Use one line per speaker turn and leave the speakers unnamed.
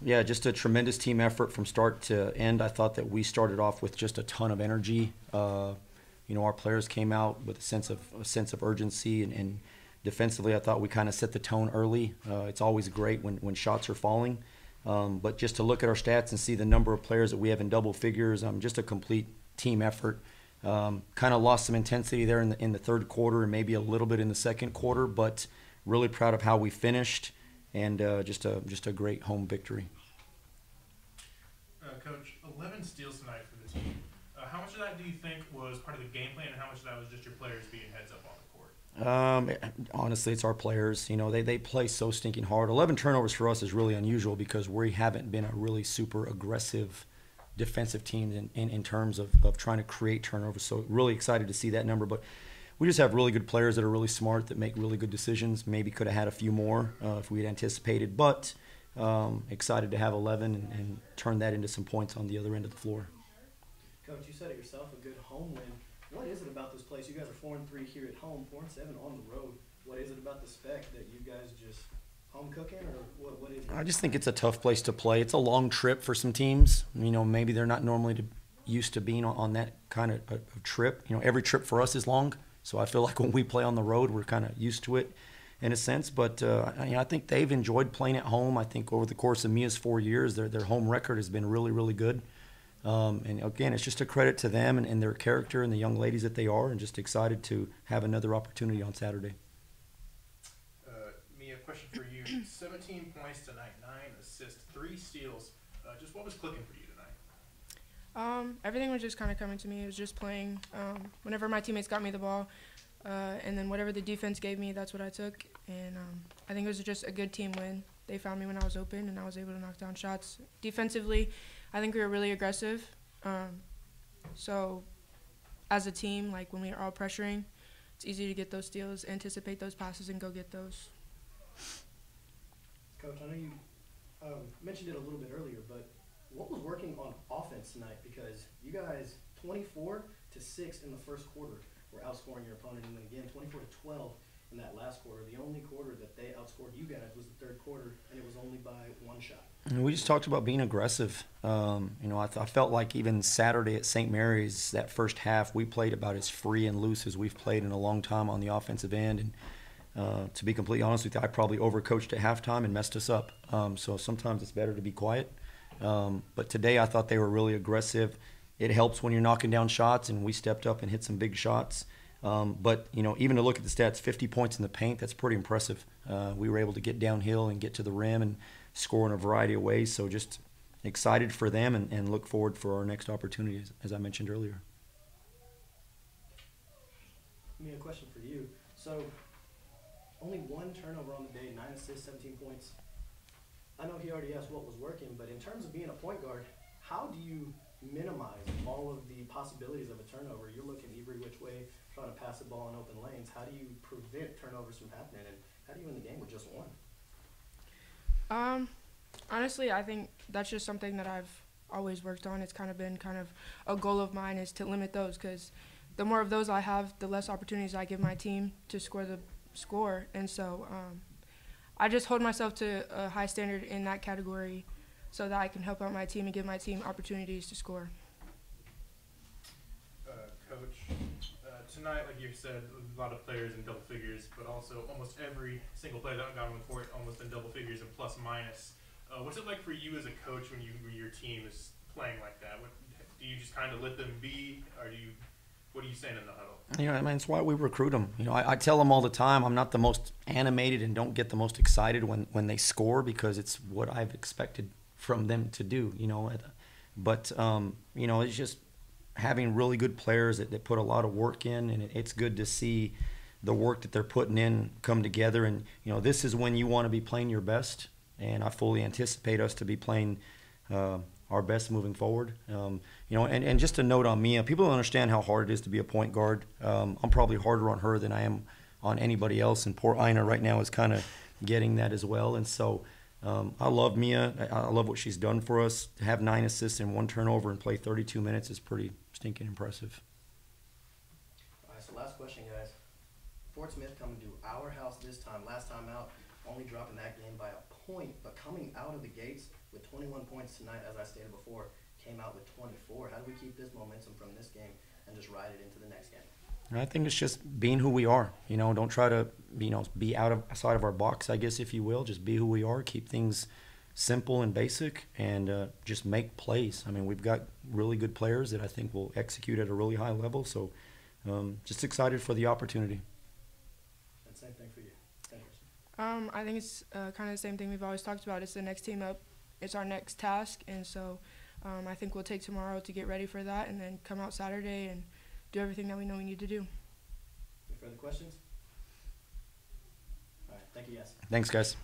Yeah, just a tremendous team effort from start to end. I thought that we started off with just a ton of energy. Our players came out with a sense of urgency, and defensively, I thought we kind of set the tone early. It's always great when shots are falling, but just to look at our stats and see the number of players that we have in double figures, just a complete team effort. Kind of lost some intensity there in the third quarter and maybe a little bit in the second quarter, but really proud of how we finished, and just a great home victory.
Coach, 11 steals tonight for the team. How much of that do you think was part of the game plan, and how much of that was just your players being heads up on the court?
Honestly, it's our players. They play so stinking hard. 11 turnovers for us is really unusual because we haven't been a really super aggressive defensive team in terms of trying to create turnovers. So really excited to see that number. But we just have really good players that are really smart, that make really good decisions. Maybe could have had a few more if we had anticipated. But excited to have 11 and turn that into some points on the other end of the floor.
Coach, you said it yourself, a good home win. What is it about this place? You guys are 4-3 here at home, 4-7 on the road. What is it about the spec that you guys just home cooking, or what is it?
I just think it's a tough place to play. It's a long trip for some teams. Maybe they're not normally used to being on that kind of trip. Every trip for us is long, so I feel like when we play on the road, we're kind of used to it in a sense. But I think they've enjoyed playing at home. I think over the course of Mia's 4 years, their home record has been really, really good. And again, it's just a credit to them and their character and the young ladies that they are, and just excited to have another opportunity on Saturday.
Mia, question for you. 17 points tonight, 9 assists, 3 steals. Just what was clicking for you tonight?
Everything was just kind of coming to me. It was just playing. Whenever my teammates got me the ball, and then whatever the defense gave me, that's what I took. And I think it was just a good team win. They found me when I was open, and I was able to knock down shots. Defensively, I think we were really aggressive. So as a team, like when we are all pressuring, it's easy to get those steals, anticipate those passes, and go get those.
Coach, I know you mentioned it a little bit earlier, but what was working on offense tonight? Because you guys, 24-6 in the first quarter, were outscoring your opponent, and then again 24-12 in that last quarter. The only quarter that they outscored you guys was the third quarter, and it was only by 1 shot.
And we just talked about being aggressive. I felt like even Saturday at St. Mary's, that first half, we played about as free and loose as we've played in a long time on the offensive end. And to be completely honest with you, I probably overcoached at halftime and messed us up. So sometimes it's better to be quiet. But today I thought they were really aggressive. It helps when you're knocking down shots, and we stepped up and hit some big shots. But even to look at the stats, 50 points in the paint, that's pretty impressive. We were able to get downhill and get to the rim and score in a variety of ways. So just excited for them and look forward for our next opportunities, as I mentioned earlier.
Me, a question for you. So only 1 turnover on the day, 9 assists, 17 points. I know he already asked what was working, but in terms of being a point guard, how do you minimize all of the possibilities of a turnover? You're looking every which way, trying to pass the ball in open lanes. How do you prevent turnovers from happening, and how do you win the game with just 1?
Honestly, I think that's just something that I've always worked on. It's kind of been a goal of mine, is to limit those, because the more of those I have, the less opportunities I give my team to score. And so I just hold myself to a high standard in that category so that I can help out my team and give my team opportunities to score.
Coach, tonight, like you said, a lot of players in double figures, but also almost every single player that got on the court almost in double figures and plus minus. What's it like for you as a coach when your team is playing like that? Do you just kind of let them be, or what are you saying in the huddle?
It's why we recruit them. I tell them all the time, I'm not the most animated and don't get the most excited when they score, because it's what I've expected from them to do. But it's just having really good players that put a lot of work in, and it's good to see the work that they're putting in come together. And this is when you want to be playing your best, and I fully anticipate us to be playing our best moving forward. And just a note on Mia, people don't understand how hard it is to be a point guard. I'm probably harder on her than I am on anybody else, and poor Ina right now is kind of getting that as well. And so I love Mia. I love what she's done for us. To have 9 assists and 1 turnover and play 32 minutes is pretty stinking impressive.
All right, so last question, guys. Fort Smith coming to our house this time. Last time out, only dropping that game by a point, but coming out of the gates with 21 points tonight, as I stated before, came out with 24. How do we keep this momentum from this game and just ride it into the next game?
And I think it's just being who we are. You know, don't try to, you know, be outside of our box, I guess, if you will. Just be who we are. Keep things simple and basic, and just make plays. I mean, we've got really good players that I think will execute at a really high level. So, just excited for the opportunity.
And same thing for you. Same person.
I think it's kind of the same thing we've always talked about. It's the next team up. It's our next task, and so I think we'll take tomorrow to get ready for that, and then come out Saturday and do everything that we know we need to do.
Any further questions? All right. Thank you, guys.
Thanks, guys.